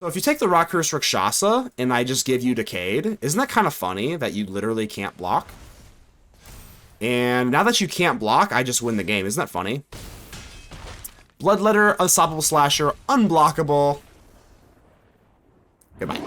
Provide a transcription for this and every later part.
So if you take the Rot-Curse Rakshasa and I just give you Decayed, isn't that kind of funny that you literally can't block? And now that you can't block, I just win the game. Isn't that funny? Bloodletter, Unstoppable Slasher, Unblockable. Goodbye.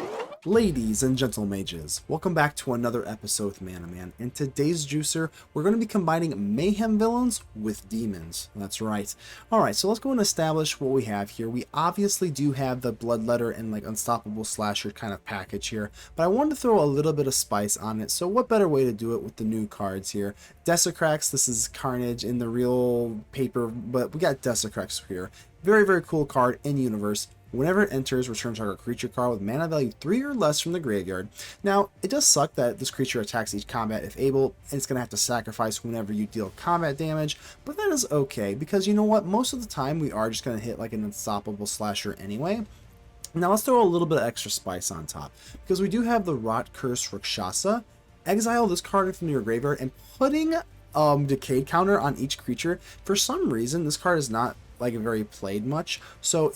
Ladies and gentle mages, welcome back to another episode with ManaMan. In today's juicer, we're going to be combining mayhem villains with demons. That's right. Alright, so let's go and establish what we have here. We obviously do have the Bloodletter and like Unstoppable Slasher kind of package here, but I wanted to throw a little bit of spice on it, so what better way to do it with the new cards here. Desecrex, this is Carnage in the real paper, but we got Desecrex here. Very, very cool card in universe. Whenever it enters, return target creature card with mana value 3 or less from the graveyard. Now, it does suck that this creature attacks each combat if able, and it's going to have to sacrifice whenever you deal combat damage, but that is okay, because you know what? Most of the time, we are just going to hit like an Unstoppable Slasher anyway. Now, let's throw a little bit of extra spice on top, because we do have the Rot-Curse Rakshasa. Exile this card from your graveyard, and putting Decayed counter on each creature. For some reason, this card is not like very played much, so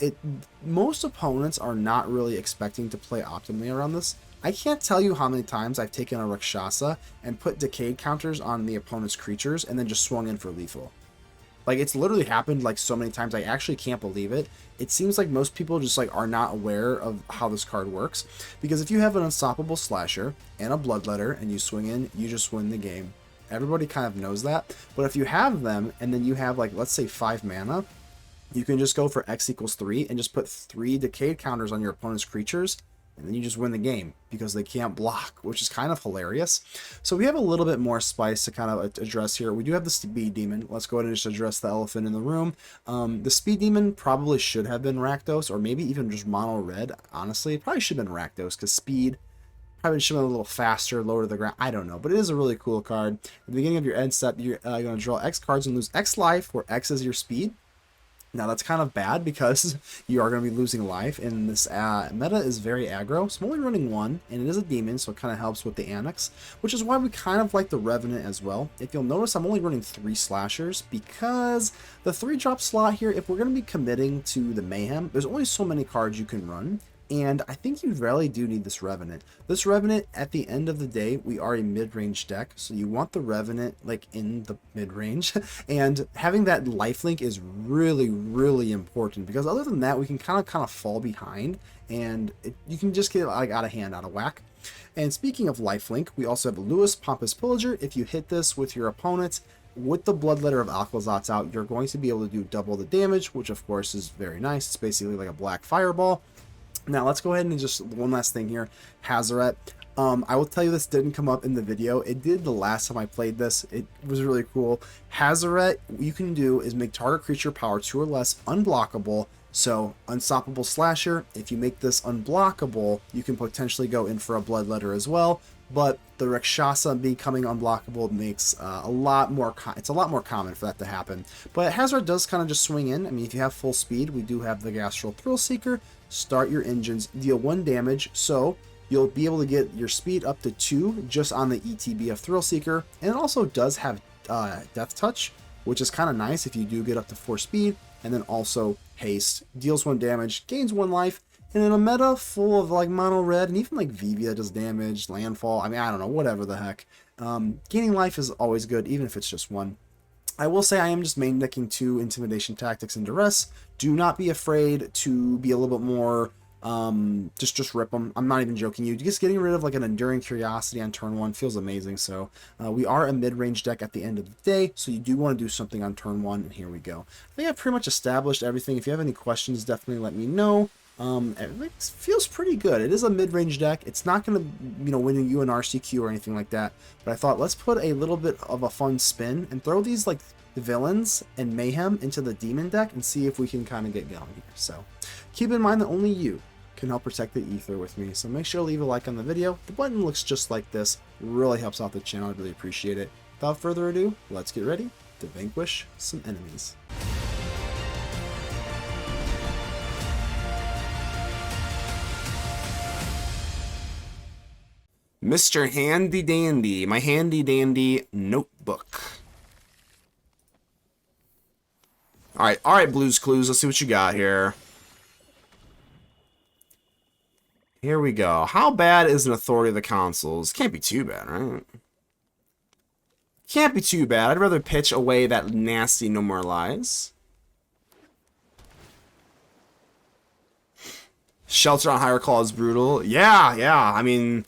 most opponents are not really expecting to play optimally around this. I can't tell you how many times I've taken a Rakshasa and put Decayed counters on the opponent's creatures and then just swung in for lethal. Like, it's literally happened like so many times, I actually can't believe it. It seems like most people just like are not aware of how this card works, because if you have an Unstoppable Slasher and a Bloodletter and you swing in, you just win the game. Everybody kind of knows that, but if you have them and then you have like, let's say 5 mana, you can just go for X equals 3 and just put 3 Decayed counters on your opponent's creatures, and then you just win the game because they can't block, which is kind of hilarious. So we have a little bit more spice to kind of address here. We do have the Speed Demon. Let's go ahead and just address the elephant in the room. The Speed Demon probably should have been Rakdos, or maybe even just mono red. Honestly, it probably should have been Rakdos, because speed probably should have been a little faster, lower to the ground. I don't know, but it is a really cool card. At the beginning of your end step, you're going to draw X cards and lose X life, where X is your speed. Now that's kind of bad because you are going to be losing life, and this meta is very aggro. So I'm only running 1, and it is a demon, so it kind of helps with the Annex, which is why we kind of like the Revenant as well. If you'll notice, I'm only running 3 slashers, because the 3-drop slot here, if we're going to be committing to the Mayhem, there's only so many cards you can run. And I think you really do need this Revenant. This Revenant, at the end of the day, we are a mid-range deck, so you want the Revenant like in the mid-range. And having that lifelink is really, really important, because other than that, we can kind of fall behind, and you can just get like out of hand, out of whack. And speaking of lifelink, we also have Lewis, Pompous, Pillager. If you hit this with your opponent, with the Bloodletter of Aclazotz out, you're going to be able to do double the damage, which of course is very nice. It's basically like a black fireball. Now, let's go ahead and just one last thing here. Hazoret. I will tell you, this didn't come up in the video. It did the last time I played this. It was really cool. Hazoret, what you can do is make target creature power 2 or less unblockable. So, Unstoppable Slasher, if you make this unblockable, you can potentially go in for a Bloodletter as well. But the Rakshasa becoming unblockable makes a lot more common for that to happen. But Hazoret does kind of just swing in. I mean, if you have full speed, we do have the Gastal Thrillseeker. Start your engines, deal 1 damage, so you'll be able to get your speed up to 2 just on the ETB of Thrillseeker. And it also does have Death Touch, which is kind of nice if you do get up to 4 speed. And then also haste, deals 1 damage, gains 1 life. And in a meta full of like mono red, and even like Vivia does damage, landfall, I mean, I don't know, whatever the heck. Gaining life is always good, even if it's just 1. I will say I am just main decking 2 Intimidation Tactics and Duress. Do not be afraid to be a little bit more, just rip them. I'm not even joking you. Just getting rid of like an Enduring Curiosity on turn 1 feels amazing. So we are a mid-range deck at the end of the day, so you do want to do something on turn 1, and here we go. I think I've pretty much established everything. If you have any questions, definitely let me know. It feels pretty good. It is a mid-range deck. It's not going to, win you an RCQ or anything like that. But I thought, let's put a little bit of a fun spin and throw these like villains and mayhem into the demon deck and see if we can kind of get going here. So keep in mind that only you can help protect the ether with me. So make sure to leave a like on the video. The button looks just like this. Really helps out the channel. I really appreciate it. Without further ado, let's get ready to vanquish some enemies. Mr. Handy Dandy, my handy dandy notebook. All right, Blues Clues. Let's see what you got here. Here we go. How bad is an Authority of the Consuls? Can't be too bad, right? Can't be too bad. I'd rather pitch away that nasty No More Lies. Shelter on Higher Claw is brutal. Yeah. I mean,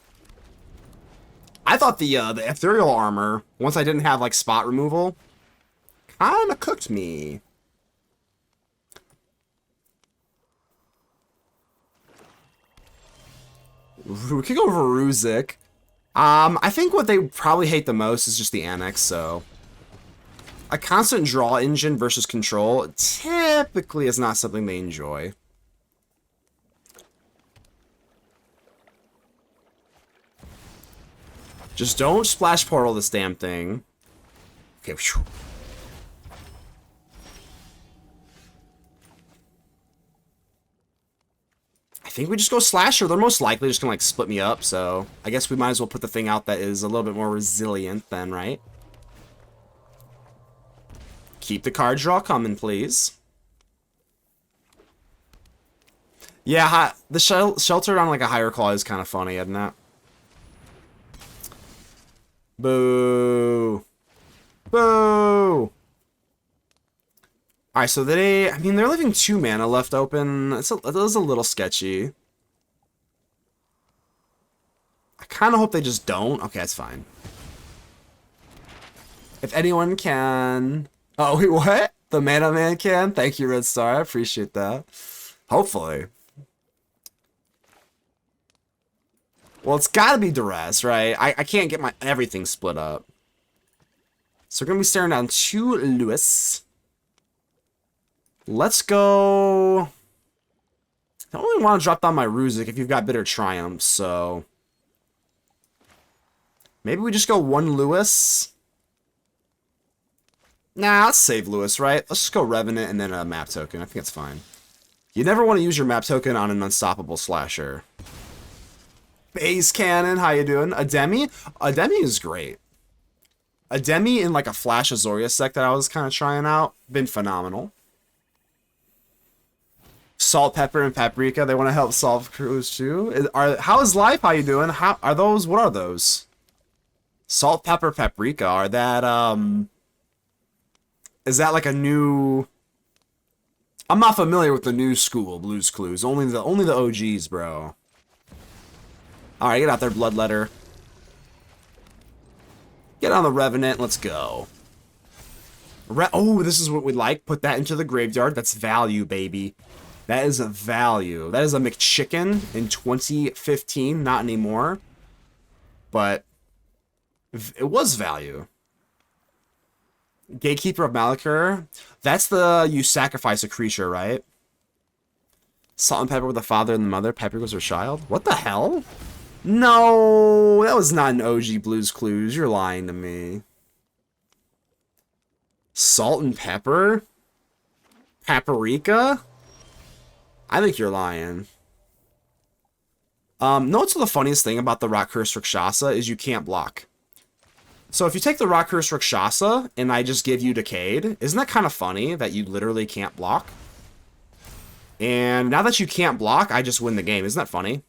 I thought the ethereal armor, once I didn't have like spot removal, kind of cooked me. We could go over Ruzic. I think what they probably hate the most is just the Annex, so... A constant draw engine versus control typically is not something they enjoy. Just don't splash portal this damn thing. Okay, whew. I think we just go Slasher. They're most likely just gonna like split me up, so I guess we might as well put the thing out that is a little bit more resilient then, right? Keep the card draw coming, please. Yeah, the shelter on like a higher claw is kind of funny, isn't it? Boo. Boo. Alright, so I mean, they're leaving 2 mana left open. It is a little sketchy. I kind of hope they just don't. Okay, that's fine. If anyone can... Oh, wait, what? The Mana Man can? Thank you, Red Star. I appreciate that. Hopefully. Well, it's gotta be Duress, right? I can't get my everything split up. So we're gonna be staring down 2 Lewis. Let's go... I don't really want to drop down my Ruzic if you've got Bitter Triumph, so... Maybe we just go 1 Lewis. Nah, let's save Lewis, right? Let's just go Revenant and then a map token. I think it's fine. You never want to use your map token on an unstoppable slasher. Base Cannon, how you doing? Ademi? Ademi is great. Ademi in like a Flash Azoria sec that I was kind of trying out. Been phenomenal. Salt, Pepper, and Paprika. They want to help solve crews too. How is life? How you doing? How are those? What are those? Salt, Pepper, Paprika. Are that is that like a new... I'm not familiar with the new school Blues Clues. Only the OGs, bro. Alright, get out there, Bloodletter. Get on the Revenant, let's go. Oh, this is what we like. Put that into the graveyard. That's value, baby. That is a value. That is a McChicken in 2015. Not anymore. But it was value. Gatekeeper of Malachur. That's the you sacrifice a creature, right? Salt and Pepper with the father and the mother. Pepper was her child. What the hell? No, that was not an OG Blues Clues. You're lying to me. Salt and Pepper? Paprika? I think you're lying. No, what's the funniest thing about the Rot-Curse Rakshasa is you can't block. So if you take the Rot-Curse Rakshasa and I just give you Decayed, isn't that kind of funny that you literally can't block? And now that you can't block, I just win the game. Isn't that funny?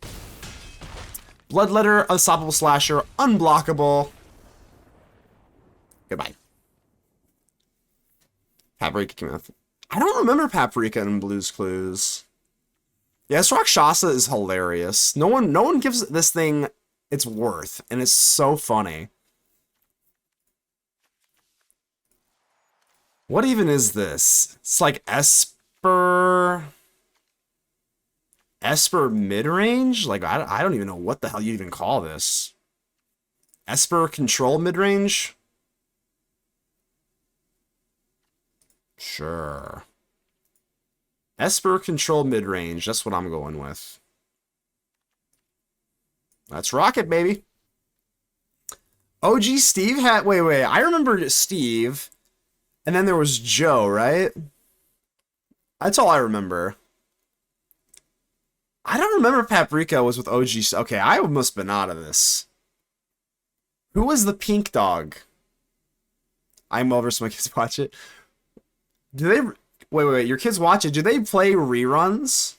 Bloodletter, Unstoppable Slasher, Unblockable. Goodbye. Paprika came out. I don't remember Paprika in Blues Clues. Yes, Rakshasa is hilarious. No one gives this thing its worth, and it's so funny. What even is this? It's like Esper mid-range? Like, I don't even know what the hell you even call this. Esper control mid-range? Sure. Esper control mid-range. That's what I'm going with. Let's rock it, baby. OG Steve had... Wait. I remember Steve. And then there was Joe, right? That's all I remember. I don't remember Paprika was with OG. Okay, I must have been out of this. Who was the pink dog? I'm over so my kids watch it. Do they... Wait. Your kids watch it. Do they play reruns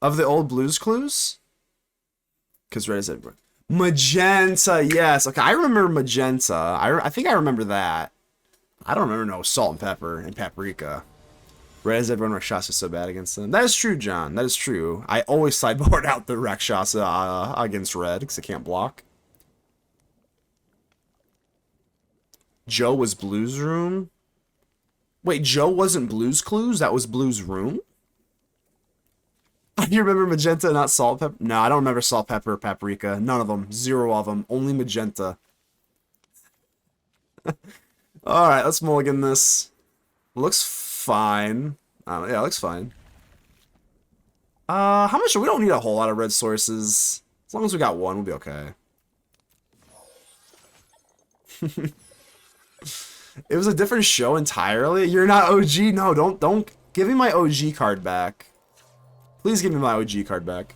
of the old Blues Clues? Because red is everywhere. Magenta, yes. Okay, I remember magenta. I think I remember that. I don't remember no salt and pepper and paprika. Red is everyone. Rakshasa is so bad against them. That is true, John. That is true. I always sideboard out the Rakshasa against red because it can't block. Joe was Blue's Room? Wait, Joe wasn't Blue's Clues? That was Blue's Room? You remember magenta, not salt, pepper? No, I don't remember salt, pepper, paprika. None of them. 0 of them. Only magenta. Alright, let's mulligan this. Looks fine. Yeah, it looks fine. How much? We don't need a whole lot of red sources. As long as we got one, we'll be okay. It was a different show entirely. You're not OG. No, don't give me my OG card back. Please give me my OG card back.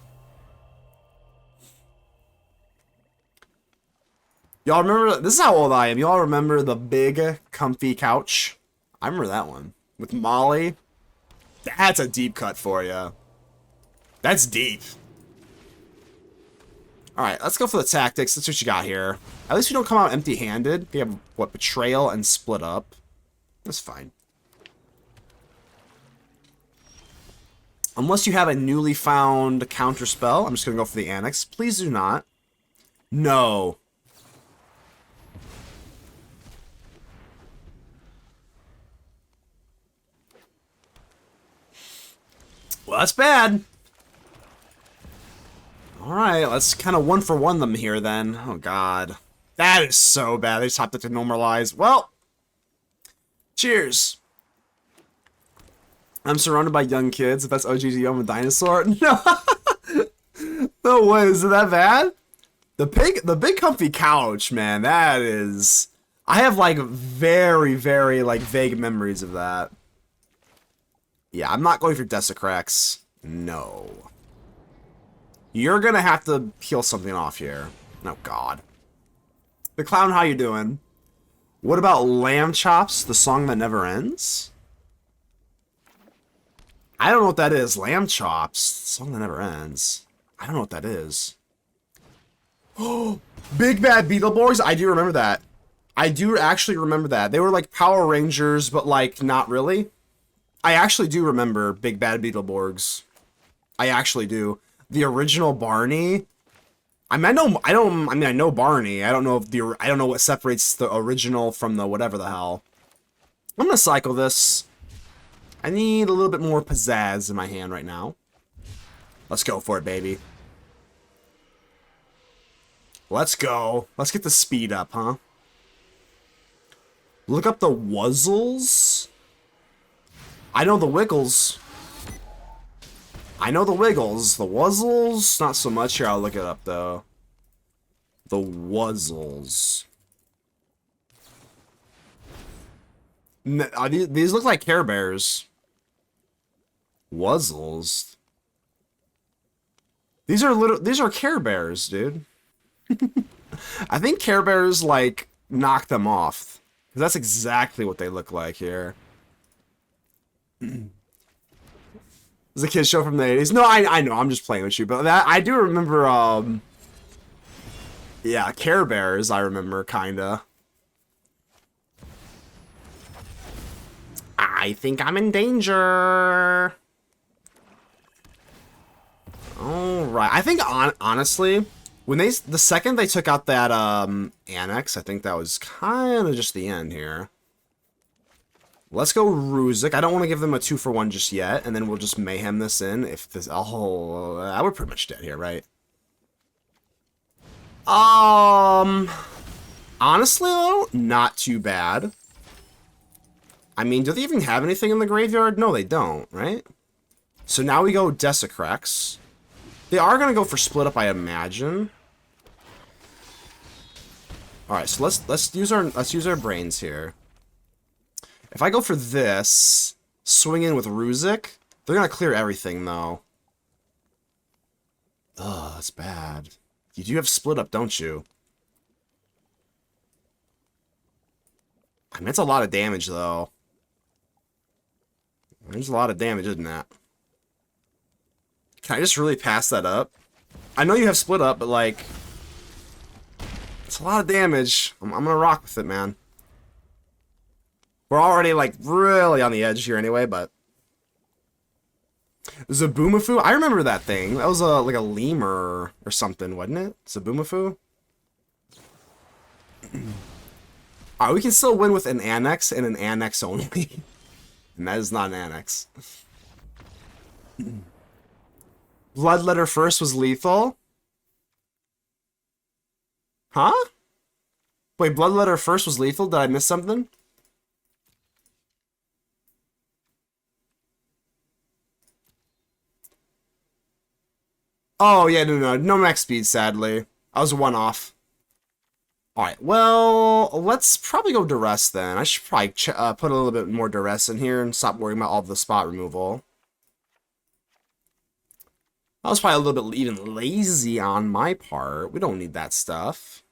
Y'all remember? This is how old I am. Y'all remember the big, comfy couch? I remember that one with Molly. That's a deep cut for you. That's deep. All right, let's go for the tactics. That's what you got here. At least we don't come out empty-handed. We have, what, Betrayal and Split Up. That's fine. Unless you have a newly found counter spell, I'm just going to go for the Annex. Please do not. No. Well, that's bad. Alright, let's kind of 1-for-1 them here then. Oh god. That is so bad. They just hopped it to normalize. Well, cheers. I'm surrounded by young kids. If that's OGG, I'm a dinosaur. No. No way. Is it that bad? The big comfy couch, man. That is... I have like very, very like vague memories of that. Yeah, I'm not going for Desecrex. No. You're gonna have to peel something off here. Oh god. The Clown, how you doing? What about Lamb Chops, the song that never ends? I don't know what that is. Lamb Chops, the song that never ends. I don't know what that is. Oh, Big Bad Beetleborgs. I do remember that. I do actually remember that. They were like Power Rangers, but like not really. I actually do remember Big Bad Beetleborgs. I actually do. The original Barney. I know Barney. I don't know if I don't know what separates the original from the whatever the hell. I'm gonna cycle this. I need a little bit more pizzazz in my hand right now. Let's go for it, baby. Let's go. Let's get the speed up, huh? Look up the Wuzzles. I know the Wiggles. I know the Wiggles. The Wuzzles, not so much. Here, I'll look it up, though. The Wuzzles. These look like Care Bears. Wuzzles. These are Care Bears, dude. I think Care Bears, like, knock them off. Because that's exactly what they look like here. It's a kid's show from the 80s. No, I know, I'm just playing with you. But that I do remember, yeah, Care Bears, I remember, kinda. I think I'm in danger. Alright, I think, honestly, when the second they took out that, Annex, I think that was kinda just the end here. Let's go Ruzic. I don't want to give them a 2-for-1 just yet, and then we'll just mayhem this in. If this, oh, we're pretty much dead here, right? Honestly, though, not too bad. I mean, do they even have anything in the graveyard? No, they don't, right? So now we go Desecrex. They are gonna go for Split Up, I imagine. All right, so let's use our brains here. If I go for this, swing in with Ruzic, they're gonna clear everything, though. Ugh, that's bad. You do have Split Up, don't you? I mean, it's a lot of damage, though. There's a lot of damage, isn't that? Can I just really pass that up? I know you have split up, but like, it's a lot of damage. I'm gonna rock with it, man. We're already like really on the edge here anyway, but Zaboomafoo? I remember that thing. That was like a lemur or something, wasn't it? Zaboomafoo? Alright, we can still win with an Annex and an Annex only. And that is not an Annex. Bloodletter first was lethal? Huh? Wait, Bloodletter first was lethal? Did I miss something? Oh, yeah, no max speed, sadly. I was one off. Alright, well, let's probably go Duress then. I should probably put a little bit more Duress in here and stop worrying about all the spot removal. I was probably a little bit even lazy on my part. We don't need that stuff.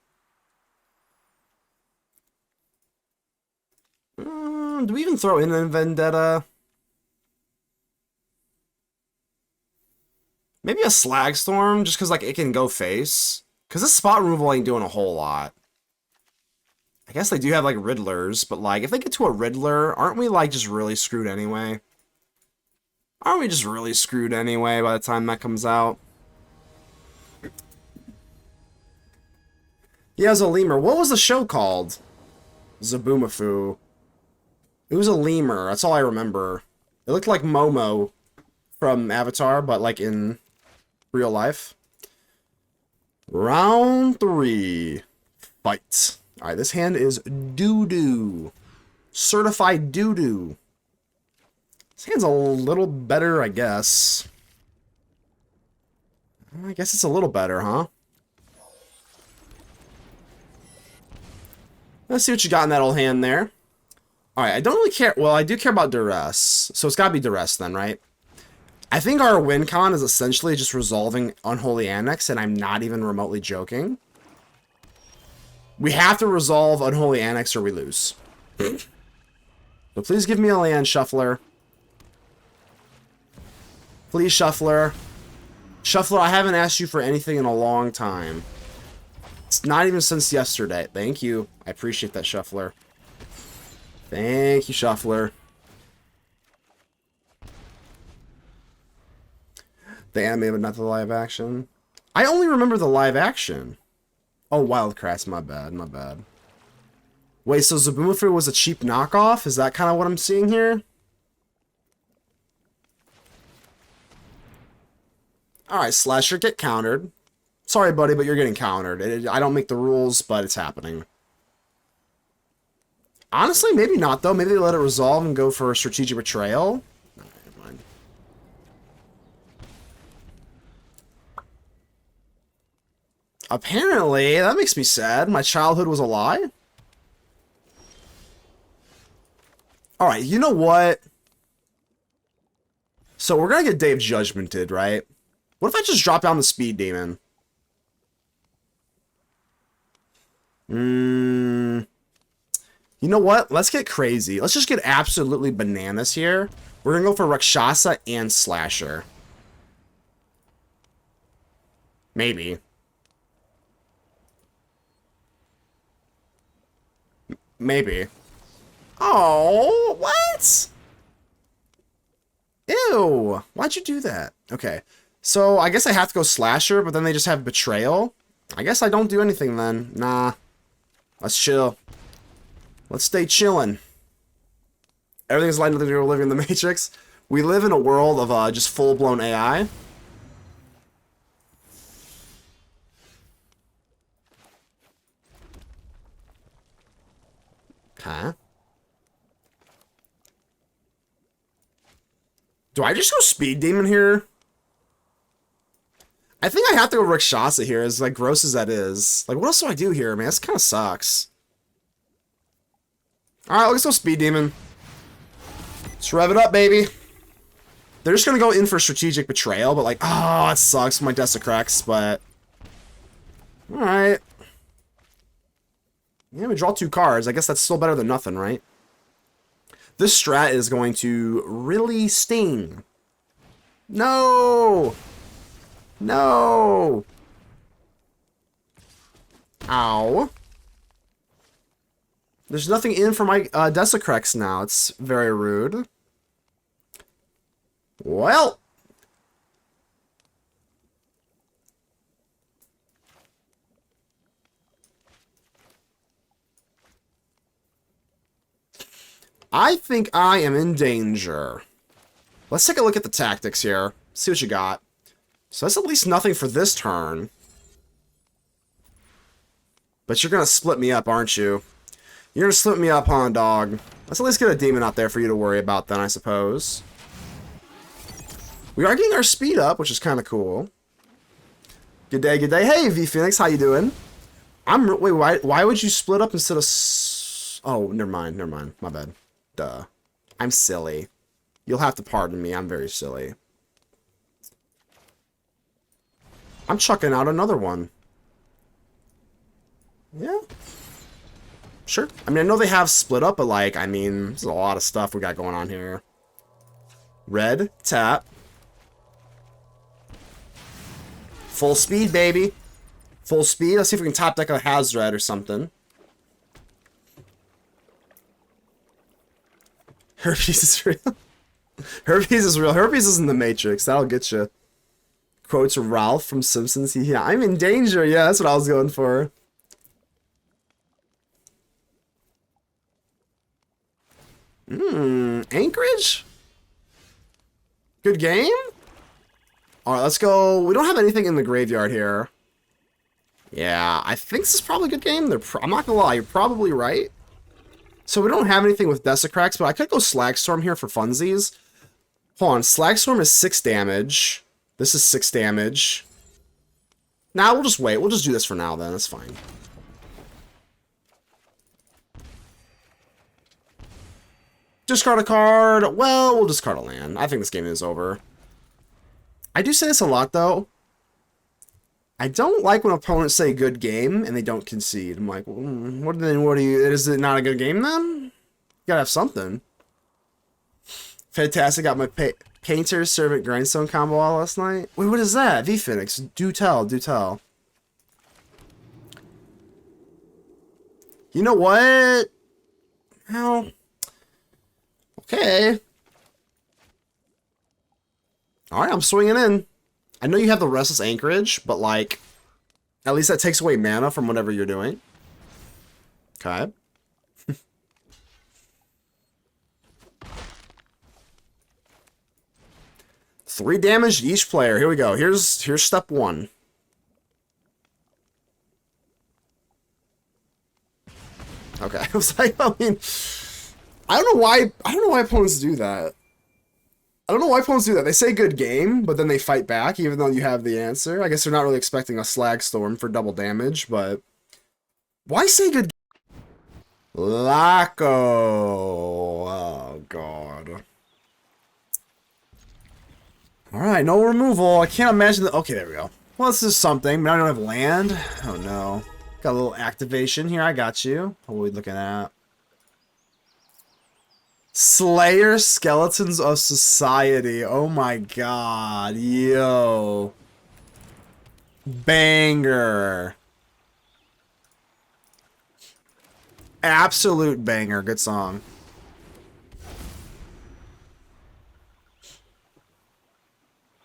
Do we even throw in a Vendetta? Maybe a Slagstorm, just because like it can go face. Because this spot removal ain't doing a whole lot. I guess they do have like Riddlers, but like if they get to a Riddler, aren't we like just really screwed anyway? Aren't we just really screwed anyway by the time that comes out? Yeah, it was a lemur. What was the show called? Zaboomafoo. It was a lemur. That's all I remember. It looked like Momo from Avatar, but like in real life. Round 3. Fight. Alright, this hand is doo-doo. Certified doo-doo. This hand's a little better, I guess. I guess it's a little better, huh? Let's see what you got in that old hand there. Alright, I don't really care. Well, I do care about Duress. So it's gotta be Duress then, right? I think our win con is essentially just resolving Unholy Annex, and I'm not even remotely joking. We have to resolve Unholy Annex or we lose. So please give me a land, Shuffler. Please, Shuffler. Shuffler, I haven't asked you for anything in a long time. It's not even since yesterday. Thank you. I appreciate that, Shuffler. Thank you, Shuffler. The anime, but not the live action. I only remember the live action. Oh, Wildcrats, my bad, my bad. Wait, so Zaboomafoo was a cheap knockoff? Is that kind of what I'm seeing here? Alright, Slasher, get countered. Sorry, buddy, but you're getting countered. I don't make the rules, but it's happening. Honestly, maybe not, though. Maybe they let it resolve and go for a Strategic Betrayal. No, never mind. Apparently, that makes me sad. My childhood was a lie. Alright, you know what? So we're gonna get Dave Judgmented, right? What if I just drop down the Speed Demon? You know what? Let's get crazy. Let's just get absolutely bananas here. We're gonna go for Rakshasa and Slasher. Maybe. Maybe. Oh, what? Ew. Why'd you do that? Okay. So, I guess I have to go Slasher, but then they just have Betrayal. I guess I don't do anything then. Nah. Let's chill. Let's stay chilling. Everything's like nothing to do with living in the Matrix. We live in a world of just full-blown AI. Huh? Do I just go Speed Demon here? I think I have to go Rakshasa here, as like gross as that is. Like, what else do I do here, man? This kind of sucks. Alright, let's go Speed Demon. Let's rev it up, baby. They're just gonna go in for Strategic Betrayal, but like, oh, it sucks, my Desecrex, but... Alright. Yeah, we draw 2 cards. I guess that's still better than nothing, right? This strat is going to really sting. No! No! Ow. There's nothing in for my Desecrex now. It's very rude. Well. I think I am in danger. Let's take a look at the tactics here. See what you got. So that's at least nothing for this turn. But you're going to split me up, aren't you? You're going to split me up, huh, dog? Let's at least get a demon out there for you to worry about then, I suppose. We are getting our speed up, which is kind of cool. Good day, good day. Hey, V Phoenix, how you doing? Wait, why would you split up instead of... Oh, never mind, my bad. Duh. I'm silly. You'll have to pardon me, I'm very silly. I'm chucking out another one. Yeah. Sure. I mean, I know they have split up, but like, I mean, there's a lot of stuff we got going on here. Red, tap. Full speed, baby. Full speed. Let's see if we can top deck a Hazoret or something. Herpes is real. Herpes is real. Herpes is in the Matrix. That'll get you. Quotes Ralph from Simpsons. Yeah, I'm in danger. Yeah, that's what I was going for. Anchorage? Good game? Alright, let's go. We don't have anything in the graveyard here. Yeah, I think this is probably a good game. I'm not gonna lie, you're probably right. So we don't have anything with Desecrex, but I could go Slagstorm here for funsies. Hold on, Slagstorm is 6 damage. This is 6 damage. Nah, we'll just wait. We'll just do this for now then. That's fine. Discard a card. Well, we'll discard a land. I think this game is over. I do say this a lot, though. I don't like when opponents say good game and they don't concede. I'm like, what do you... Is it not a good game, then? You gotta have something. Fantastic. Got my Painter Servant Grindstone combo all last night. Wait, what is that? V-Phoenix. Do tell, do tell. You know what? Well... Okay. Alright, I'm swinging in. I know you have the Restless Anchorage, but, like, at least that takes away mana from whatever you're doing. Okay. 3 damage to each player. Here we go. Here's step 1. Okay. I was like, I mean... I don't know why opponents do that. I don't know why opponents do that. They say good game, but then they fight back even though you have the answer. I guess they're not really expecting a Slagstorm for double damage, but why say good game? Laco. Oh god. Alright, no removal. I can't imagine that. Okay, there we go. Well, this is something, but I don't have land. Oh no. Got a little activation here. I got you. What are we looking at? Slayer Skeletons of Society. Oh my god. Yo. Banger. Absolute banger. Good song.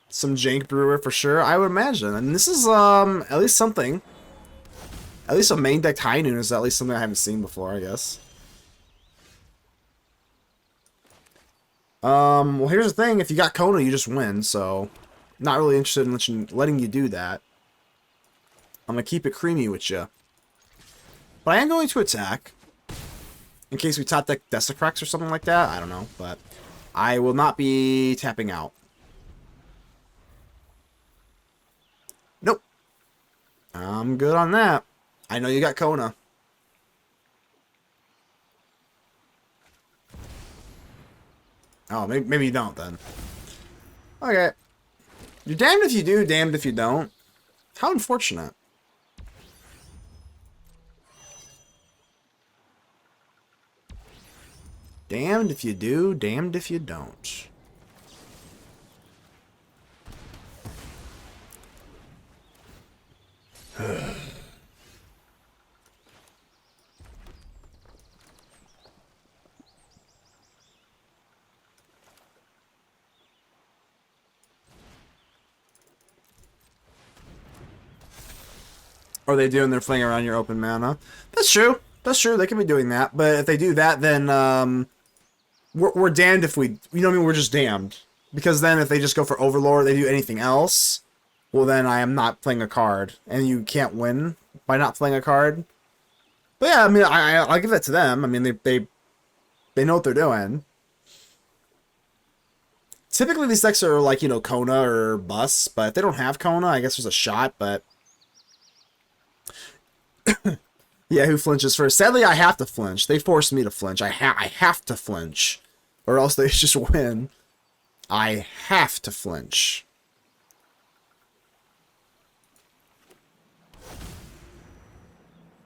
Some jank brewer for sure, I would imagine. And this is at least something. At least a main deck High Noon is at least something I haven't seen before, I guess. Well, here's the thing. If you got Kona, you just win, so... Not really interested in letting you do that. I'm gonna keep it creamy with you. But I am going to attack. In case we top deck Desecrex or something like that. I don't know, but... I will not be tapping out. Nope. I'm good on that. I know you got Kona. Oh, maybe you don't, then. Okay. You're damned if you do, damned if you don't. How unfortunate. Damned if you do, damned if you don't. Or they do and they're playing around your open mana. That's true. That's true. They could be doing that. But if they do that, then we're damned if we... You know what I mean? We're just damned. Because then if they just go for Overlord, they do anything else, well then I am not playing a card. And you can't win by not playing a card. But yeah, I mean, I'll give that to them. I mean, they know what they're doing. Typically these decks are like, you know, Kona or Bus. But if they don't have Kona, I guess there's a shot, but... Yeah, who flinches first? Sadly, I have to flinch. They forced me to flinch. I have to flinch. Or else they just win. I have to flinch.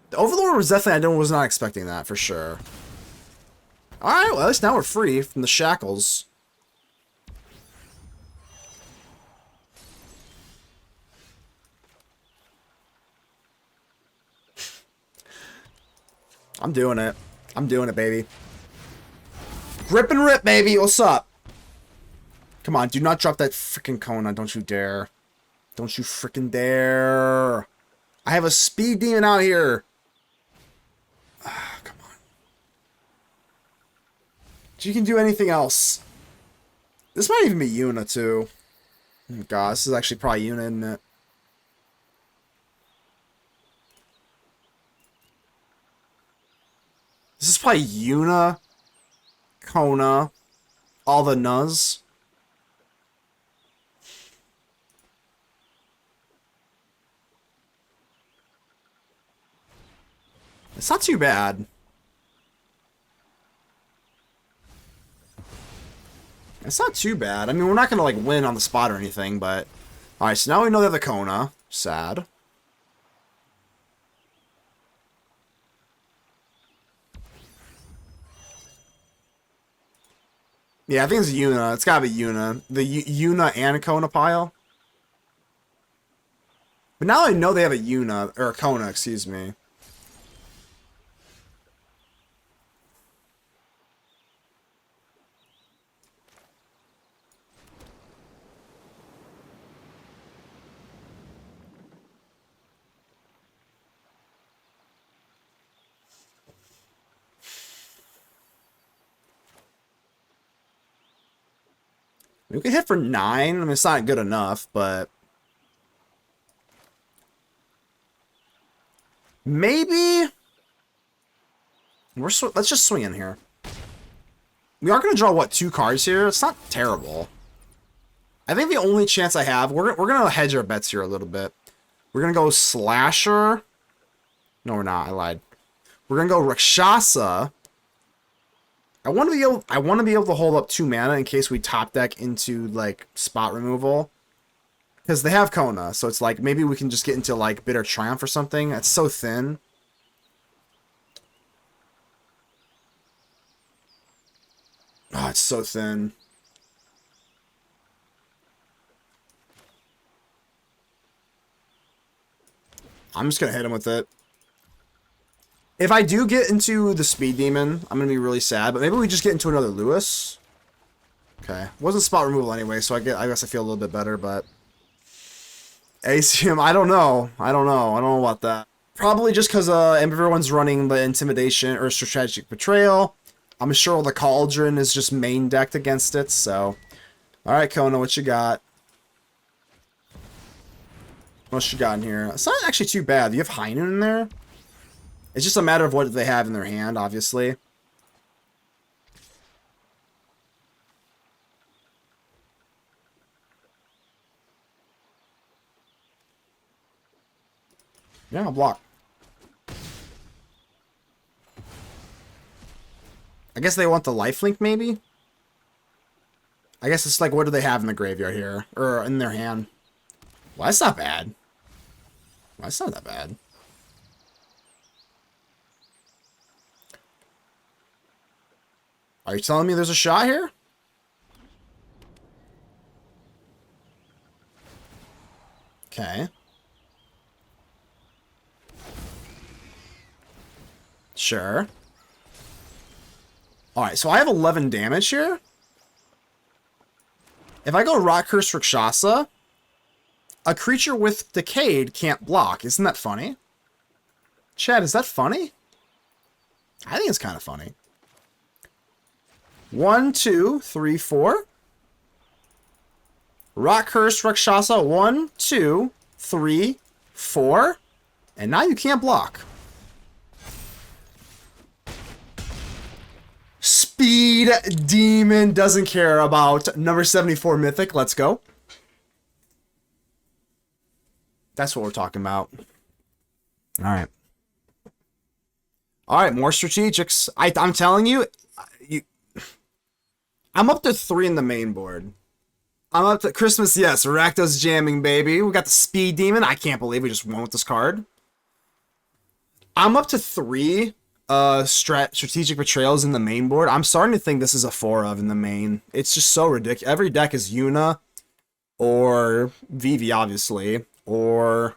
The Overlord was definitely... I was not expecting that, for sure. Alright, well, at least now we're free from the shackles. I'm doing it. I'm doing it, baby. Grip and rip, baby. What's up? Come on, do not drop that freaking Kona. Don't you dare. Don't you freaking dare. I have a speed demon out here. Ah, come on. You can do anything else. This might even be Yuna, too. Oh, God, this is actually probably Yuna, isn't it? This is probably Yuna, Kona, all the Nuz. It's not too bad. It's not too bad. I mean, we're not going to, like, win on the spot or anything, but... Alright, so now we know they have the Kona. Sad. Yeah, I think it's Yuna. It's gotta be Yuna. The Yuna and Kona pile. But now I know they have a Yuna, or a Kona, excuse me. We could hit for 9. I mean, it's not good enough, but... Maybe... Let's just swing in here. We are going to draw, what, 2 cards here? It's not terrible. I think the only chance I have... We're going to hedge our bets here a little bit. We're going to go Slasher. No, we're not. I lied. We're going to go Rakshasa. I want to be able to hold up 2 mana in case we top deck into, like, spot removal. Because they have Kona, so it's like, maybe we can just get into, like, Bitter Triumph or something. That's so thin. Oh, it's so thin. I'm just going to hit him with it. If I do get into the Speed Demon, I'm going to be really sad. But maybe we just get into another Lewis. Okay. Wasn't spot removal anyway, so I guess I feel a little bit better, but... ACM, I don't know. I don't know about that. Probably just because everyone's running the Intimidation or Strategic Betrayal. I'm sure the Cauldron is just main decked against it, so... Alright, Kona, what you got? What you got in here? It's not actually too bad. You have Hainu in there? It's just a matter of what they have in their hand, obviously. Yeah, I'll block. I guess they want the lifelink, maybe? I guess it's like, what do they have in the graveyard here? Or in their hand? Well, that's not bad. Well, that's not that bad. Are you telling me there's a shot here? Okay. Sure. Alright, so I have 11 damage here. If I go Rot-Curse Rakshasa, a creature with Decayed can't block. Isn't that funny? Chad, is that funny? I think it's kind of funny. 1, 2, 3, 4. Rot-Curse Rakshasa. 1, 2, 3, 4. And now you can't block. Speed Demon doesn't care about number 74 Mythic. Let's go. That's what we're talking about. All right. All right, more strategics. I'm telling you, I'm up to 3 in the main board. I'm up to Christmas, yes. Rakdos jamming, baby. We got the Speed Demon. I can't believe we just won with this card. I'm up to 3 Strategic Betrayals in the main board. I'm starting to think this is a 4 of in the main. It's just so ridiculous. Every deck is Yuna or Vivi, obviously, or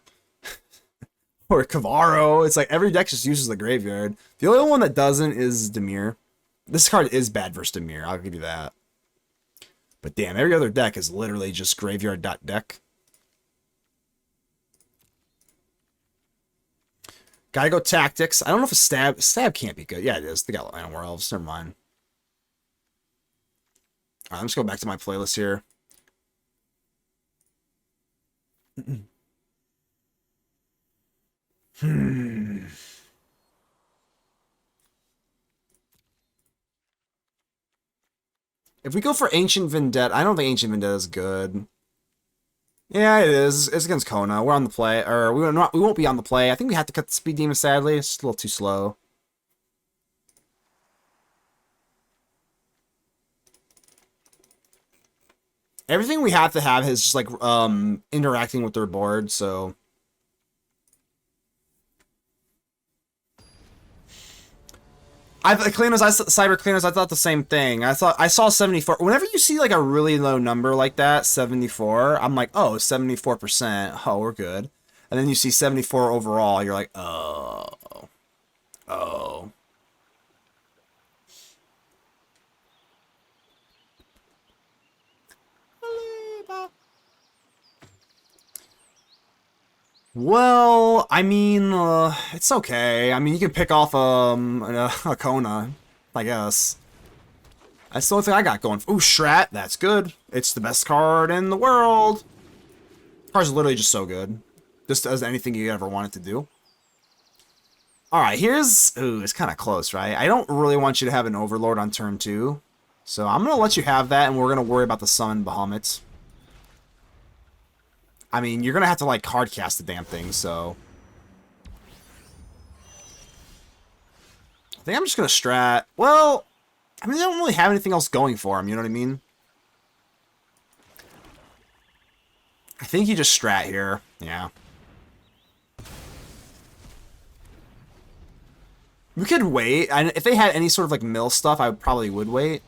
Kavaro. It's like every deck just uses the graveyard. The only one that doesn't is Dimir. This card is bad versus Dimir, I'll give you that. But damn, every other deck is literally just graveyard.deck. Gotta go Tactics. I don't know if a Stab can't be good. Yeah, it is. They got Land War Elves. Never mind. Alright, let's go back to my playlist here. If we go for Ancient Vendetta, I don't think Ancient Vendetta is good. Yeah, it is. It's against Kona. We're on the play, or we won't be on the play. I think we have to cut the Speed Demon, sadly. It's a little too slow. Everything we have to have is just like interacting with their board, so Cyber Cleaners, I thought the same thing. I saw 74. Whenever you see like a really low number like that, 74, I'm like, oh, 74%. Oh, we're good. And then you see 74 overall, you're like, oh. Oh. Well, I mean, it's okay. I mean, you can pick off a Kona, I guess. That's the only thing I got going. Ooh, Strat, that's good. It's the best card in the world. Card's literally just so good. Just does anything you ever want it to do. Alright, here's... Ooh, it's kind of close, right? I don't really want you to have an Overlord on turn 2. So I'm going to let you have that, and we're going to worry about the Summon Bahamut. I mean, you're going to have to, like, hard cast the damn thing, so... I think I'm just going to strat. Well, I mean, they don't really have anything else going for them, you know what I mean? I think you just strat here. Yeah. We could wait. And if they had any sort of, like, mill stuff, I probably would wait.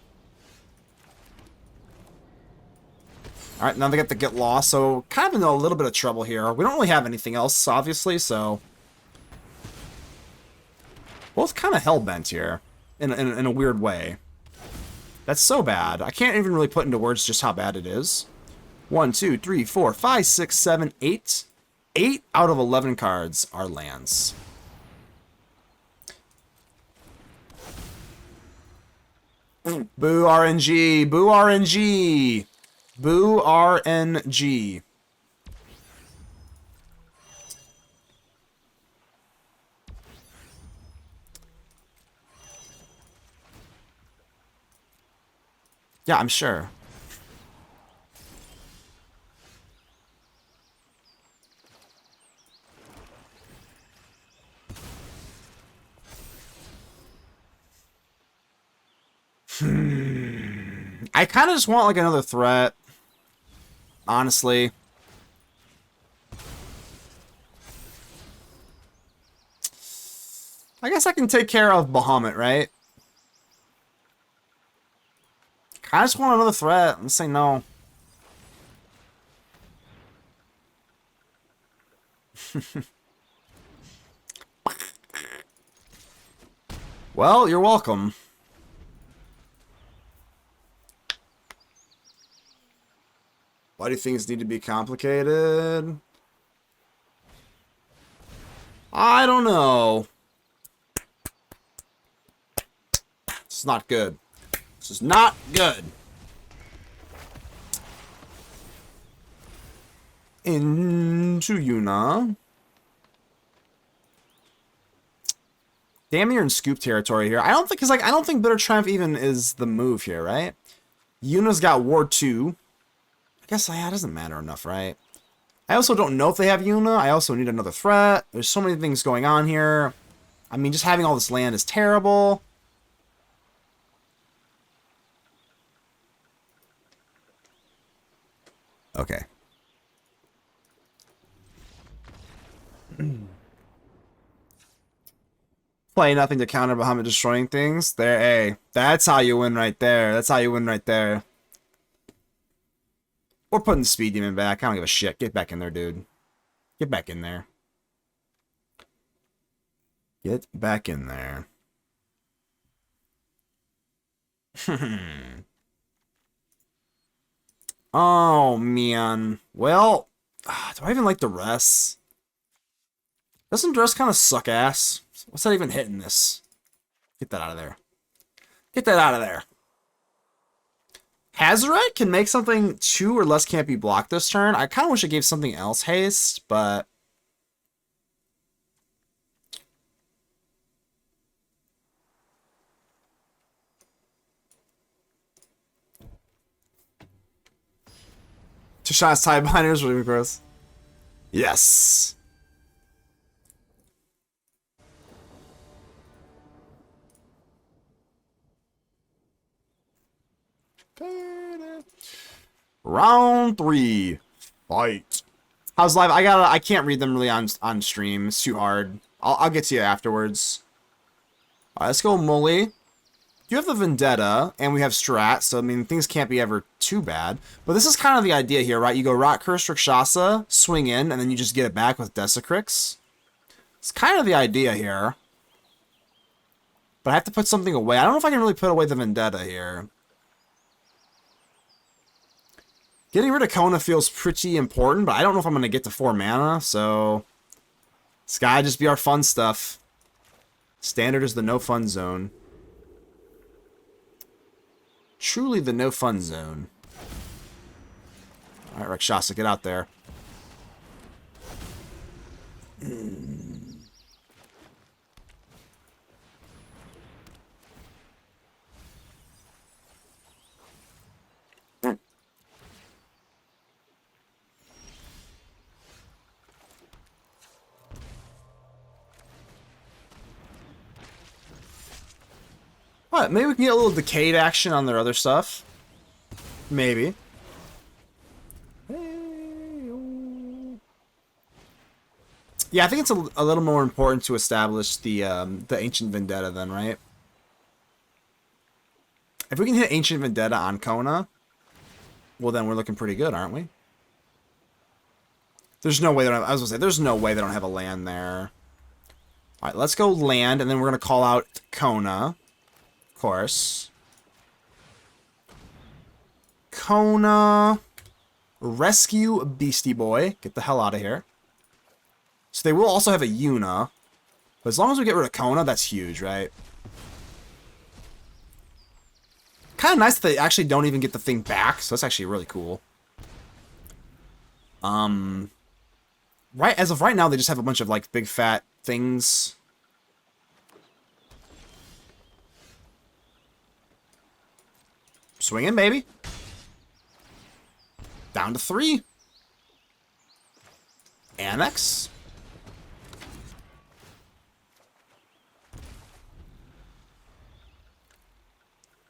Alright, now they get to get lost, so kind of in a little bit of trouble here. We don't really have anything else, obviously, so... Both kind of hell-bent here, in a weird way. That's so bad. I can't even really put into words just how bad it is. 1, 2, 3, 4, 5, 6, 7, 8. 8 out of 11 cards are lands. Boo RNG! Boo RNG! Boo RNG. Yeah, I'm sure. I kind of just want like another threat. Honestly. I guess I can take care of Bahamut, right? I just want another threat. Let's say no. Well, you're welcome. Why do things need to be complicated? I don't know. This is not good. This is not good. Into Yuna. Damn, you're in scoop territory here. I don't think, cause like I don't think Bitter Triumph even is the move here, right? Yuna's got Ward 2. I guess yeah, it doesn't matter enough, right? I also don't know if they have Yuna. I also need another threat. There's so many things going on here. I mean, just having all this land is terrible. Okay. Play nothing to counter Bahamut destroying things. There, hey, that's how you win right there. That's how you win right there. Or putting the Speed Demon back. I don't give a shit. Get back in there, dude. Get back in there. Get back in there. Oh, man. Well, do I even like Duress? Doesn't Duress kind of suck ass? What's that even hitting this? Get that out of there. Get that out of there. Hazoret can make something 2 or less can't be blocked this turn. I kind of wish it gave something else haste, but... Two shots tie binders, really gross. Yes. Round 3. Fight. How's live? I can't read them really on stream. It's too hard. I'll get to you afterwards. Alright, let's go Mully. You have the Vendetta, and we have Strat, so I mean things can't be ever too bad. But this is kind of the idea here, right? You go Rot-Curse Rakshasa, swing in, and then you just get it back with Desecrex. It's kind of the idea here. But I have to put something away. I don't know if I can really put away the Vendetta here. Getting rid of Kona feels pretty important, but I don't know if I'm going to get to 4 mana, so... It's gotta just be our fun stuff. Standard is the no fun zone. Truly the no fun zone. Alright, Rakshasa, get out there. What? Maybe we can get a little Decayed action on their other stuff. Maybe. Yeah, I think it's a little more important to establish the Ancient Vendetta then, right? If we can hit Ancient Vendetta on Kona, well then we're looking pretty good, aren't we? There's no way that I was gonna say there's no way they don't have a land there. Alright, let's go land, and then we're gonna call out Kona. Of course. Kona. Rescue Beastie Boy. Get the hell out of here. So they will also have a Yuna. But as long as we get rid of Kona, that's huge, right? Kind of nice that they actually don't even get the thing back. So that's actually really cool. Right, as of right now, they just have a bunch of, like, big fat things. Swing in, baby. Down to 3. Annex.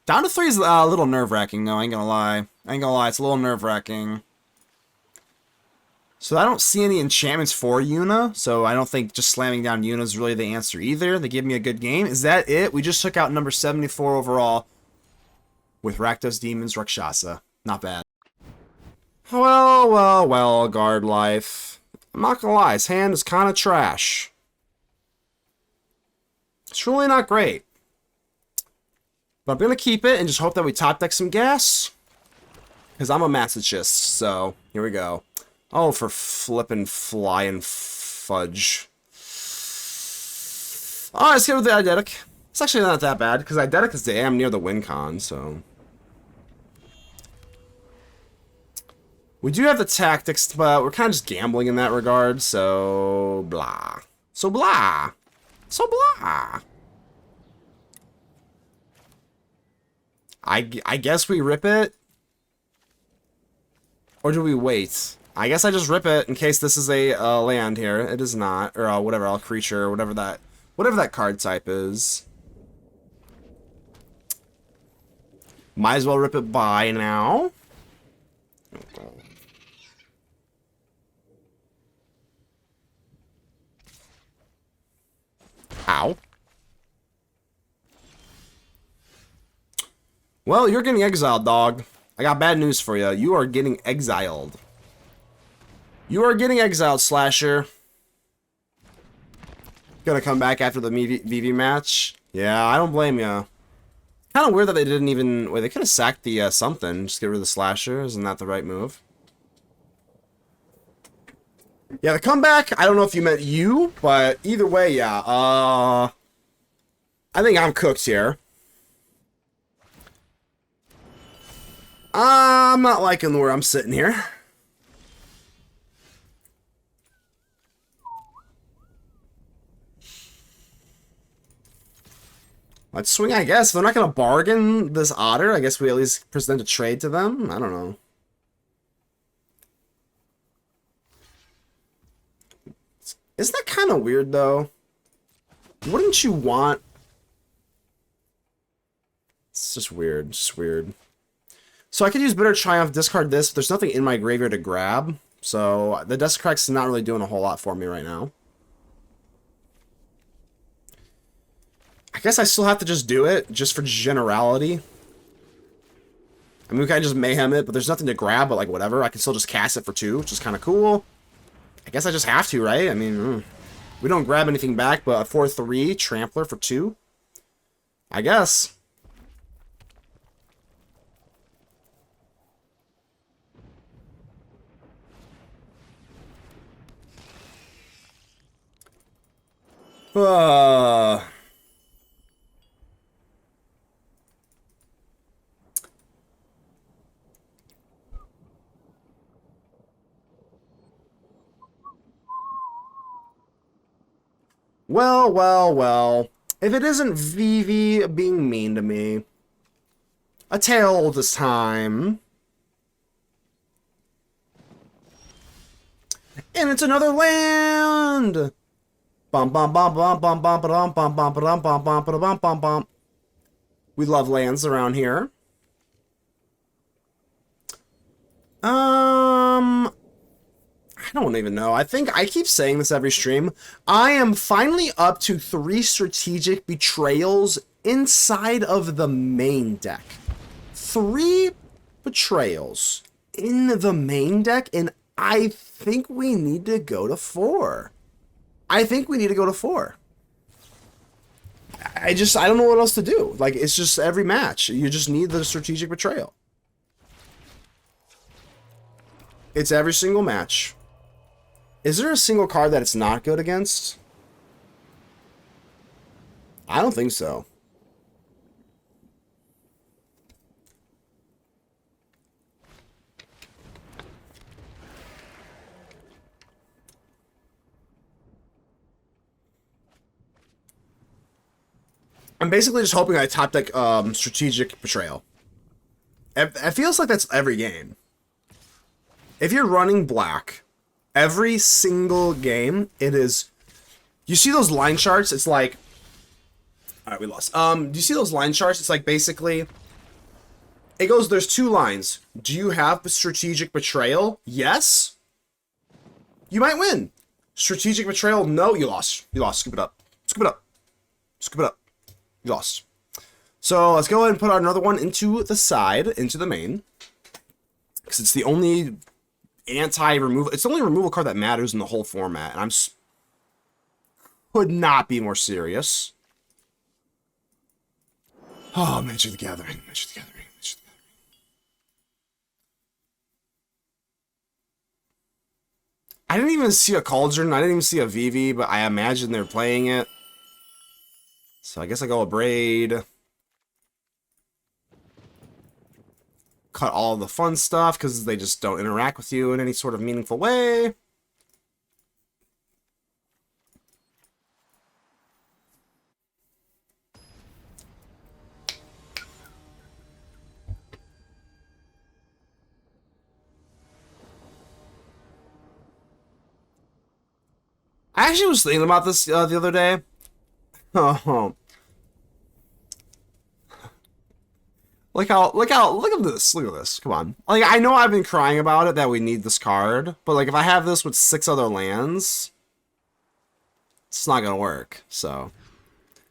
Down to 3 is a little nerve-wracking, though. I ain't gonna lie. It's a little nerve-wracking. So I don't see any enchantments for Yuna, so I don't think just slamming down Yuna is really the answer either. They give me a good game. Is that it? We just took out number 74 overall with Rakdos Demons Rakshasa. Not bad. Well, guard life. I'm not gonna lie, his hand is kind of trash. It's really not great. But I'm gonna keep it and just hope that we top deck some gas. Because I'm a masochist, so here we go. Oh, for flippin' flying fudge. Oh, let's get with the Eidetic. It's actually not that bad, because Eidetic is damn near the win con, so... We do have the tactics, but we're kind of just gambling in that regard, so... Blah. So blah. So blah. I guess we rip it? Or do we wait? I guess I just rip it in case this is a land here. It is not. Or whatever, a creature, or whatever that card type is. Might as well rip it by now. Ow. Well, you're getting exiled, dog. I got bad news for you. You are getting exiled. You are getting exiled, Slasher. Gonna come back after the VV match? Yeah, I don't blame you. Kind of weird that they didn't even... Wait, they could have sacked the something. Just get rid of the Slasher. Isn't that the right move? Yeah, the comeback, I don't know if you meant you, but either way, yeah. I think I'm cooked here. I'm not liking where I'm sitting here. Let's swing, I guess. If they're not going to bargain this Otter, I guess we at least present a trade to them. I don't know. Isn't that kind of weird, though? Wouldn't you want... It's just weird. Just weird. So I could use Bitter Triumph, discard this, but there's nothing in my graveyard to grab. So the Desecrex is not really doing a whole lot for me right now. I guess I still have to just do it, just for generality. I mean, we can just mayhem it, but there's nothing to grab, but like whatever. I can still just cast it for 2, which is kind of cool. I guess I just have to, right? I mean, we don't grab anything back, but a 4/3 Trampler for 2. I guess. Well, well, well. If it isn't Vivi being mean to me. A tale this time. And it's another land! Bum bum bum bum bum bum bum bum bum bum bum bum bum bum bum. We love lands around here. I don't even know. I think I keep saying this every stream. I am finally up to 3 Strategic Betrayals inside of the main deck. 3 Betrayals in the main deck, and I think we need to go to 4. I think we need to go to 4. I don't know what else to do. Like, it's just every match. You just need the Strategic Betrayal. It's every single match. Is there a single card that it's not good against? I don't think so. I'm basically just hoping I top deck Strategic Betrayal. It feels like that's every game. If you're running black, every single game, it is... You see those line charts? It's like... Alright, we lost. Do you see those line charts? It's like basically... It goes, there's 2 lines. Do you have Strategic Betrayal? Yes. You might win. Strategic Betrayal? No, you lost. You lost. Scoop it up. Scoop it up. Scoop it up. You lost. So let's go ahead and put another one into the side, into the main. Because it's the only anti-removal... It's the only removal card that matters in the whole format. And could not be more serious. Oh, Magic the Gathering. Magic the Gathering. Magic the Gathering. I didn't even see a Cauldron. I didn't even see a VV, but I imagine they're playing it. So I guess I go Abrade. Cut all the fun stuff because they just don't interact with you in any sort of meaningful way. I actually was thinking about this the other day. Oh, look at this. Come on. Like, I know I've been crying about it that we need this card, but like if I have this with 6 other lands, it's not gonna work. So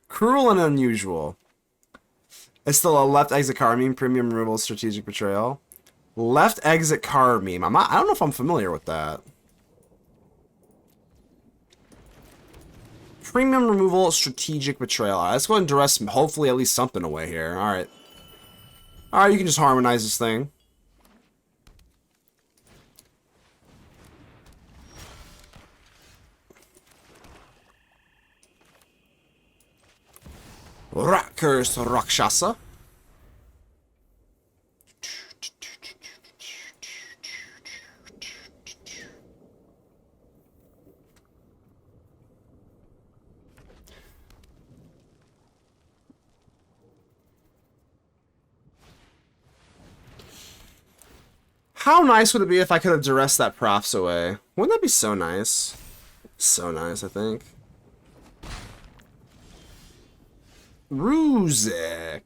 cruel and unusual. It's still a left exit card meme, premium removal, strategic betrayal. Left exit card meme. I don't know if I'm familiar with that. Premium removal, strategic betrayal. Alright, let's go ahead and duress hopefully at least something away here. Alright. Alright, you can just harmonize this thing. Rot-Curse Rakshasa. How nice would it be if I could have duressed that profs away? Wouldn't that be so nice? So nice, I think. Ruzic.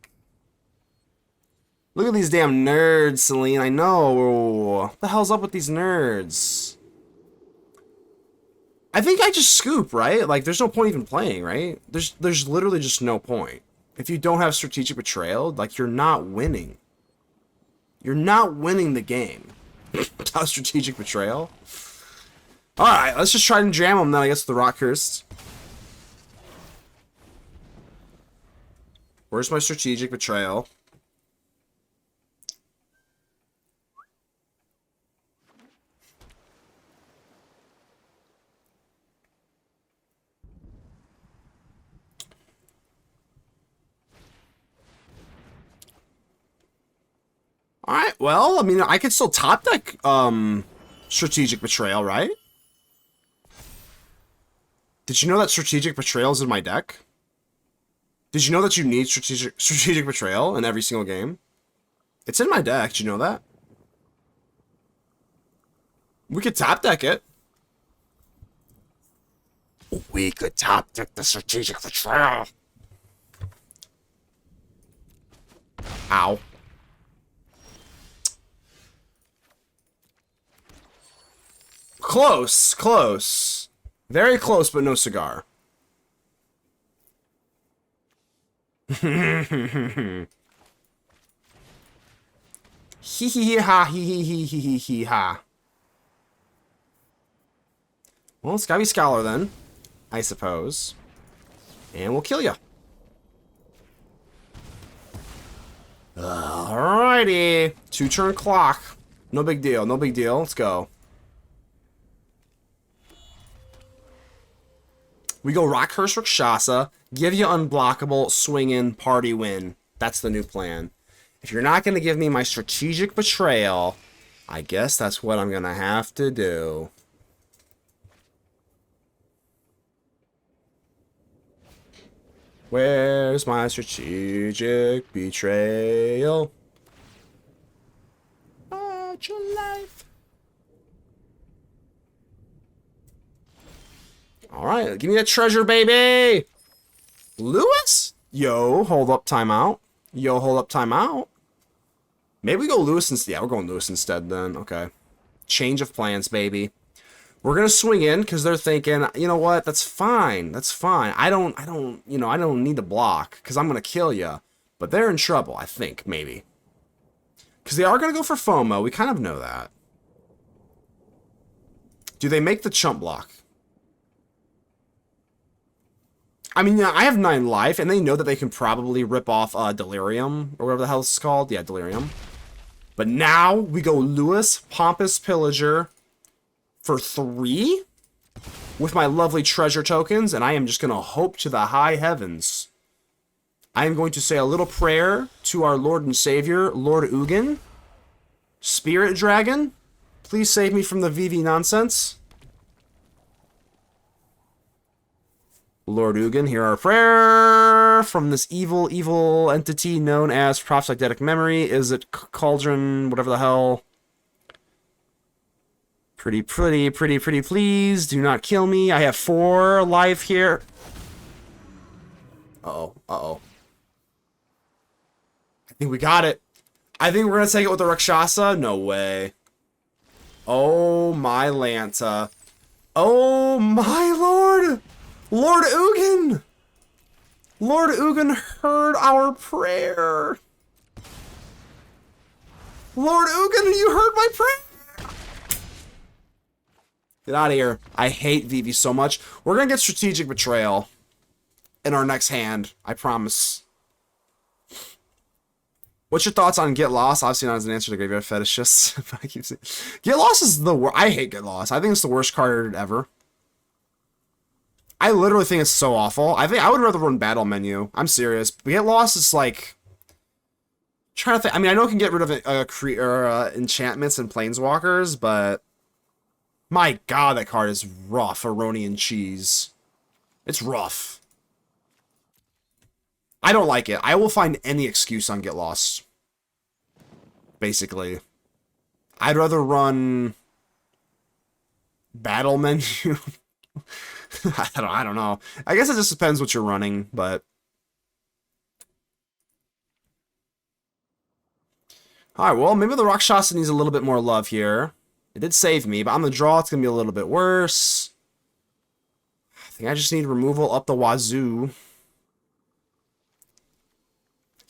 Look at these damn nerds, Celine. I know. What the hell's up with these nerds? I think I just scoop, right? Like, there's no point even playing, right? There's literally just no point. If you don't have Strategic Betrayal, like, you're not winning. You're not winning the game. Without Strategic Betrayal. Alright, let's just try and jam them then, I guess, with the Rot-Curse. Where's my Strategic Betrayal? Alright, well, I mean, I could still top deck Strategic Betrayal, right? Did you know that Strategic Betrayal is in my deck? Did you know that you need Strategic Betrayal in every single game? It's in my deck, did you know that? We could top deck it. We could top deck the Strategic Betrayal. Ow. Close, close. Very close, but no cigar. Hee hee ha hee hee hee hee hee hee ha. Well, it's gotta be Scholar then, I suppose. And we'll kill ya. Alrighty. 2-turn clock. No big deal, no big deal. Let's go. We go Rot-Curse Rakshasa, give you unblockable, swing in, party win. That's the new plan. If you're not going to give me my Strategic Betrayal, I guess that's what I'm going to have to do. Where's my Strategic Betrayal? About your life. Alright, give me that treasure, baby! Lewis? Yo, hold up, timeout. Yo, hold up, timeout. Maybe we go Lewis instead. Yeah, we're going Lewis instead then. Okay. Change of plans, baby. We're gonna swing in because they're thinking, you know what? That's fine. That's fine. I don't need to block because I'm gonna kill you. But they're in trouble, I think, maybe. Because they are gonna go for FOMO. We kind of know that. Do they make the chump block? I mean, yeah, I have 9 life, and they know that they can probably rip off Delirium, or whatever the hell it's called. Yeah, Delirium. But now, we go Lewis, Pompous, Pillager for 3 with my lovely treasure tokens, and I am just going to hope to the high heavens I am going to say a little prayer to our Lord and Savior, Lord Ugin. Spirit Dragon, please save me from the VV nonsense. Lord Ugin, hear our prayer from this evil, evil entity known as Prophetic Memory. Is it Cauldron, whatever the hell? Pretty, please. Do not kill me. I have 4 life here. Uh-oh. I think we got it. I think we're going to take it with the Rakshasa. No way. Oh, my Lanta. Oh, my lord. Lord Ugin. Lord Ugin heard our prayer. Lord Ugin, you heard my prayer. Get out of here. I hate Vivi so much. We're going to get Strategic Betrayal in our next hand. I promise. What's your thoughts on Get Lost? Obviously not as an answer to Graveyard Fetishists. I keep saying Get Lost is the worst. I hate Get Lost. I think it's the worst card ever. I literally think it's so awful. I think I would rather run Battle Menu. I'm serious. Get Lost is like... I'm trying to think. I mean, I know it can get rid of enchantments and planeswalkers, but... My god, that card is rough. Aronian cheese. It's rough. I don't like it. I will find any excuse on Get Lost. Basically. I'd rather run... Battle Menu... I don't know. I guess it just depends what you're running, but... Alright, well, maybe the Rakshasa needs a little bit more love here. It did save me, but on the draw, it's going to be a little bit worse. I think I just need removal up the wazoo.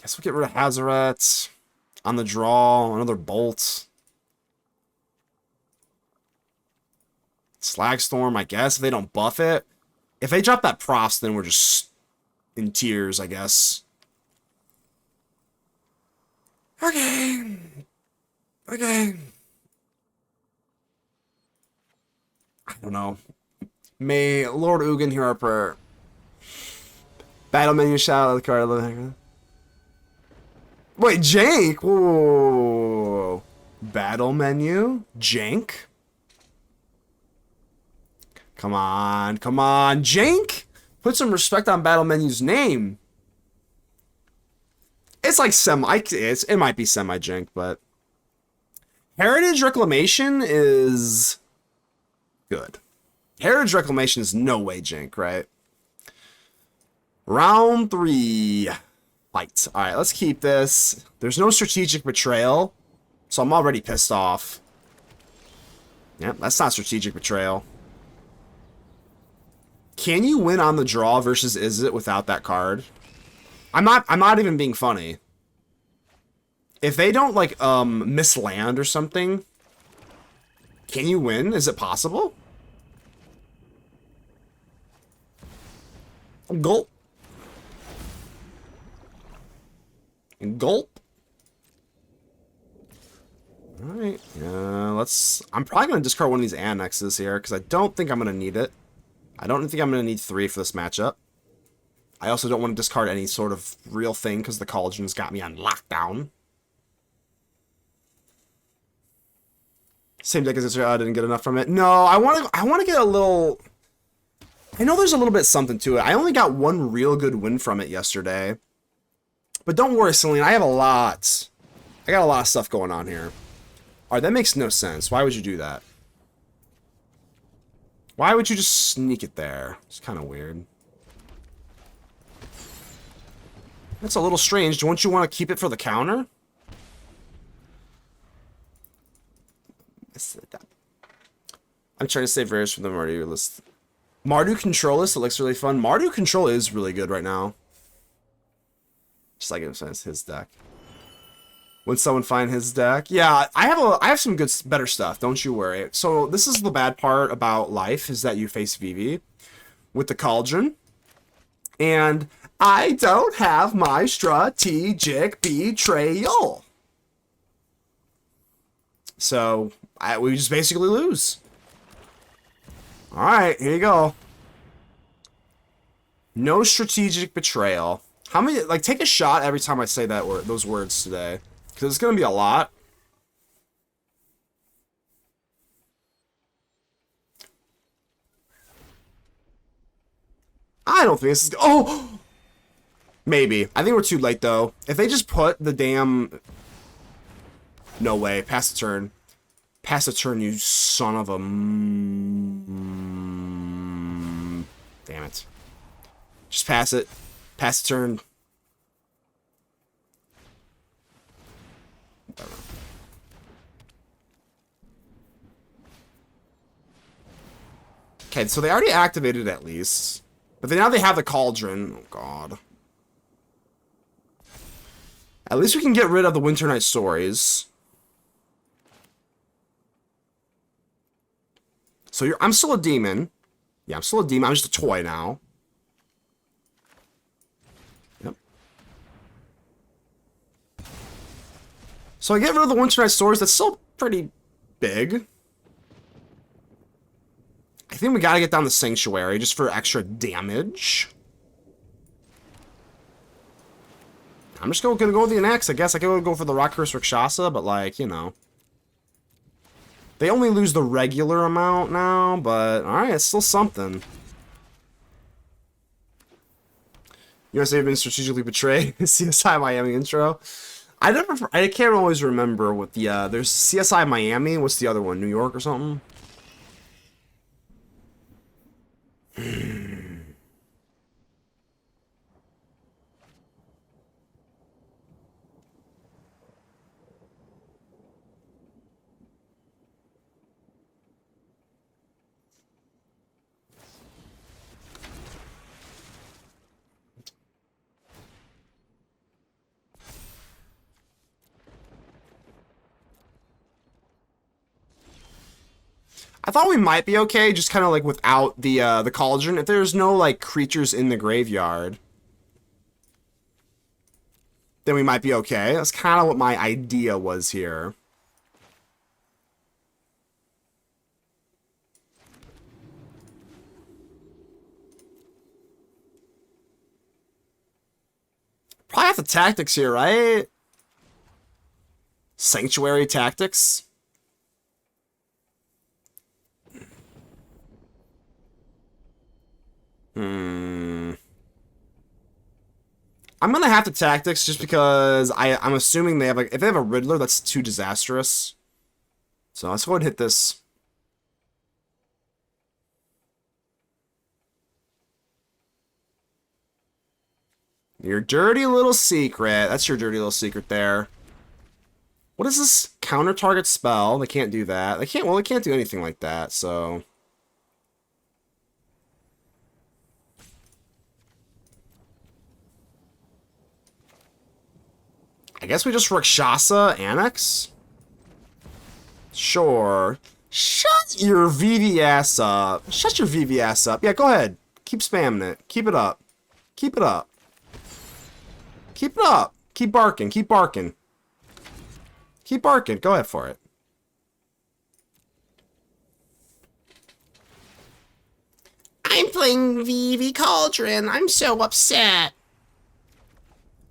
Guess we'll get rid of Hazoret. On the draw, another Bolt. Slagstorm, I guess, if they don't buff it. If they drop that Props, then we're just in tears, I guess. Okay. I don't know. May Lord Ugin hear our prayer. Battle Menu, shout out the card. Wait, Jank? Whoa. Battle Menu? Jank? Come on. Jank? Put some respect on Battle Menu's name. It's like it might be semi-jank, but... Heritage Reclamation is... good. Heritage Reclamation is no way jank, right? Round 3. Fight. Alright, let's keep this. There's no Strategic Betrayal, so I'm already pissed off. Yep, that's not Strategic Betrayal. Can you win on the draw versus Izzet without that card? I'm not even being funny. If they don't, like, miss land or something, can you win? Is it possible? Gulp. Gulp. Alright, I'm probably going to discard one of these annexes here, because I don't think I'm going to need it. I don't think I'm going to need 3 for this matchup. I also don't want to discard any sort of real thing, because the Cauldron's got me on lockdown. Same deck as this, I didn't get enough from it. No, I want to get a little... I know there's a little bit something to it. I only got 1 real good win from it yesterday. But don't worry, Celine, I have a lot. I got a lot of stuff going on here. Alright, that makes no sense. Why would you do that? Why would you just sneak it there? It's kind of weird. That's a little strange. Don't you want to keep it for the counter? I'm trying to save rares from the Mardu list. Mardu Control list, it looks really fun. Mardu Control is really good right now. Just like it's his deck. When someone find his deck, yeah, I have some good, better stuff. Don't you worry. So this is the bad part about life, is that you face Vivi with the Cauldron, and I don't have my Strategic Betrayal. So we just basically lose. All right, here you go. No Strategic Betrayal. How many, like, take a shot every time I say that word, those words today. Because it's going to be a lot. I don't think this is... Oh! Maybe. I think we're too late, though. If they just put the damn... No way. Pass the turn. Pass the turn, you son of a... Damn it. Just pass it. Pass the turn. Okay, so they already activated at least. But then now they have the Cauldron. Oh, God. At least we can get rid of the Winter Night Stories. So I'm still a demon. Yeah, I'm still a demon. I'm just a toy now. Yep. So I get rid of the Winter Night Stories. That's still pretty big. I think we gotta get down the Sanctuary just for extra damage. I'm just gonna go with the Annex. I guess I could go for the Rot-Curse Rakshasa, but like, you know. They only lose the regular amount now, but alright, it's still something. You guys have been strategically betrayed. CSI Miami intro. I can't always remember what the, there's CSI Miami, what's the other one? New York or something? I thought we might be okay, just kind of like without the Cauldron. If there's no like creatures in the graveyard, then we might be okay. That's kind of what my idea was here. Probably have the tactics here, right? Sanctuary tactics. I'm gonna have to tactics just because I'm assuming they have like if they have a Riddler that's too disastrous. So let's go ahead and hit this. Your dirty little secret. That's your dirty little secret there. What is this? Counter target spell. They can't do that. They can't do anything like that, so. I guess we just Rakshasa Annex? Sure. Shut your VV ass up. Shut your VV ass up. Yeah, go ahead. Keep spamming it. Keep it up. Keep it up. Keep it up. Keep barking. Keep barking. Keep barking. Go ahead for it. I'm playing VV Cauldron. I'm so upset.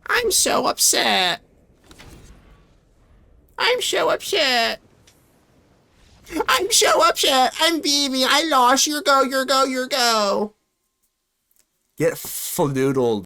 I'm so upset. I'm so upset. I'm so upset. I'm BB. I lost. Your go, your go, your go. Get fanoodled.